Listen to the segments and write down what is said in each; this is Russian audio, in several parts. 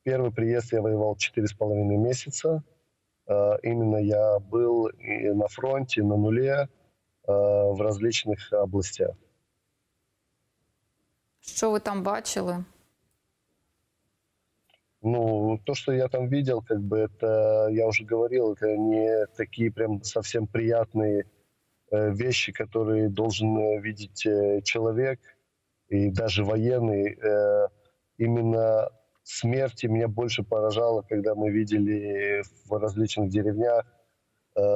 Первый приезд я воевал 4,5 месяца. Именно я был и на фронте, на нуле, в различных областях. Що ви там бачили? Ну, то, что я там видел, как бы это, я уже говорил, это не такие прям совсем приятные вещи, которые должен видеть человек и даже военный. Именно смерти меня больше поражало, когда мы видели в различных деревнях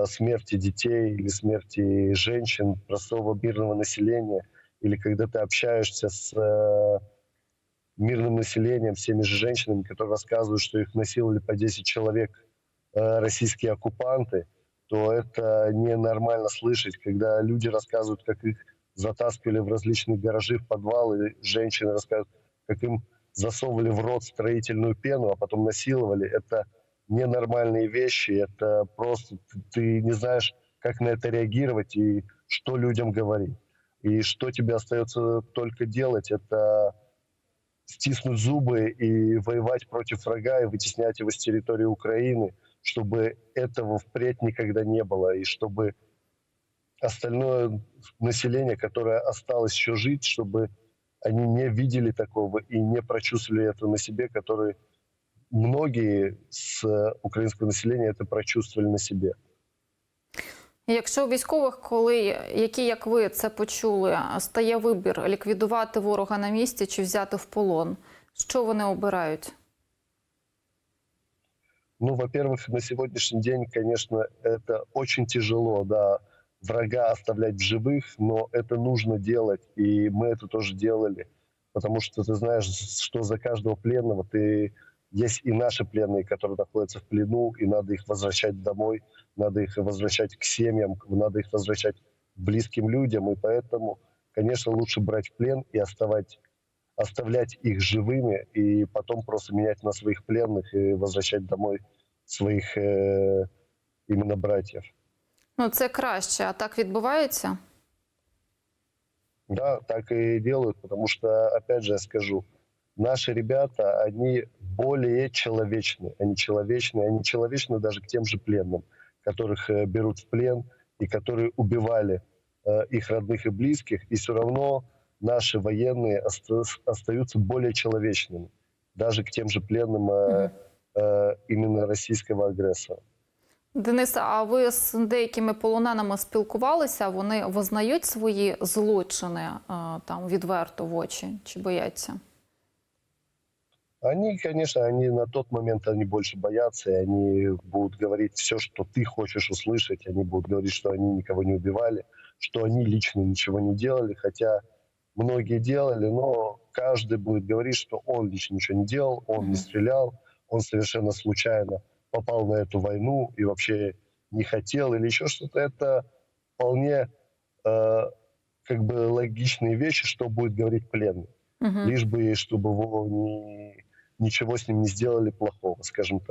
смерти детей или смерти женщин, простого мирного населения, или когда ты общаешься с мирным населением, с теми же женщинами, которые рассказывают, что их насиловали по 10 человек российские оккупанты, то это ненормально слышать, когда люди рассказывают, как их затаскивали в различные гаражи, в подвалы, женщины рассказывают, как им засовывали в рот строительную пену, а потом насиловали. Это ненормальные вещи, это просто ты не знаешь, как на это реагировать и что людям говорить. И что тебе остается только делать, это стиснуть зубы и воевать против врага и вытеснять его с территории Украины, чтобы этого впредь никогда не было, и чтобы остальное население, которое осталось еще жить, чтобы они не видели такого и не прочувствовали это на себе, которые многие с украинского населения это прочувствовали на себе. Якщо у військових, які, як ви, це почули, стає вибір ліквідувати ворога на місці чи взяти в полон, що вони обирають? Ну, во-первых, на сегодняшний день, конечно, это очень тяжело, да, врага оставлять в живых, но это нужно делать, и мы это тоже делали, потому что ты знаешь, что за каждого пленного есть и наши пленные, которые находятся в плену, и надо их возвращать домой, надо их возвращать к семьям, надо их возвращать близким людям, и поэтому, конечно, лучше брать в плен и оставлять их живыми и потом просто менять на своих пленных и возвращать домой своих именно братьев. Ну, це краще, а так відбувається? Да, так и делают, потому что, опять же, я скажу, наши ребята, они более человечны. Они человечны даже к тем же пленным, которых берут в плен и которые убивали их родных и близких, и все равно наши военные остаются более человечными, даже к тем же пленным именно российского агрессора. Денис, а ви з деякими полоненими спілкувалися? Вони визнають свої злочини там відверто в очі чи бояться? Они, конечно, на тот момент они больше боятся, и они будут говорить все, что ты хочешь услышать. Они будут говорить, что они никого не убивали, что они лично ничего не делали, хотя многие делали, но каждый будет говорить, что он лично ничего не делал, он не стрелял, он совершенно случайно попал на эту войну и вообще не хотел или еще что-то. Это вполне как бы логичные вещи, что будет говорить пленный. Лишь бы, чтобы его ничего с ним не сделали плохого, скажем так.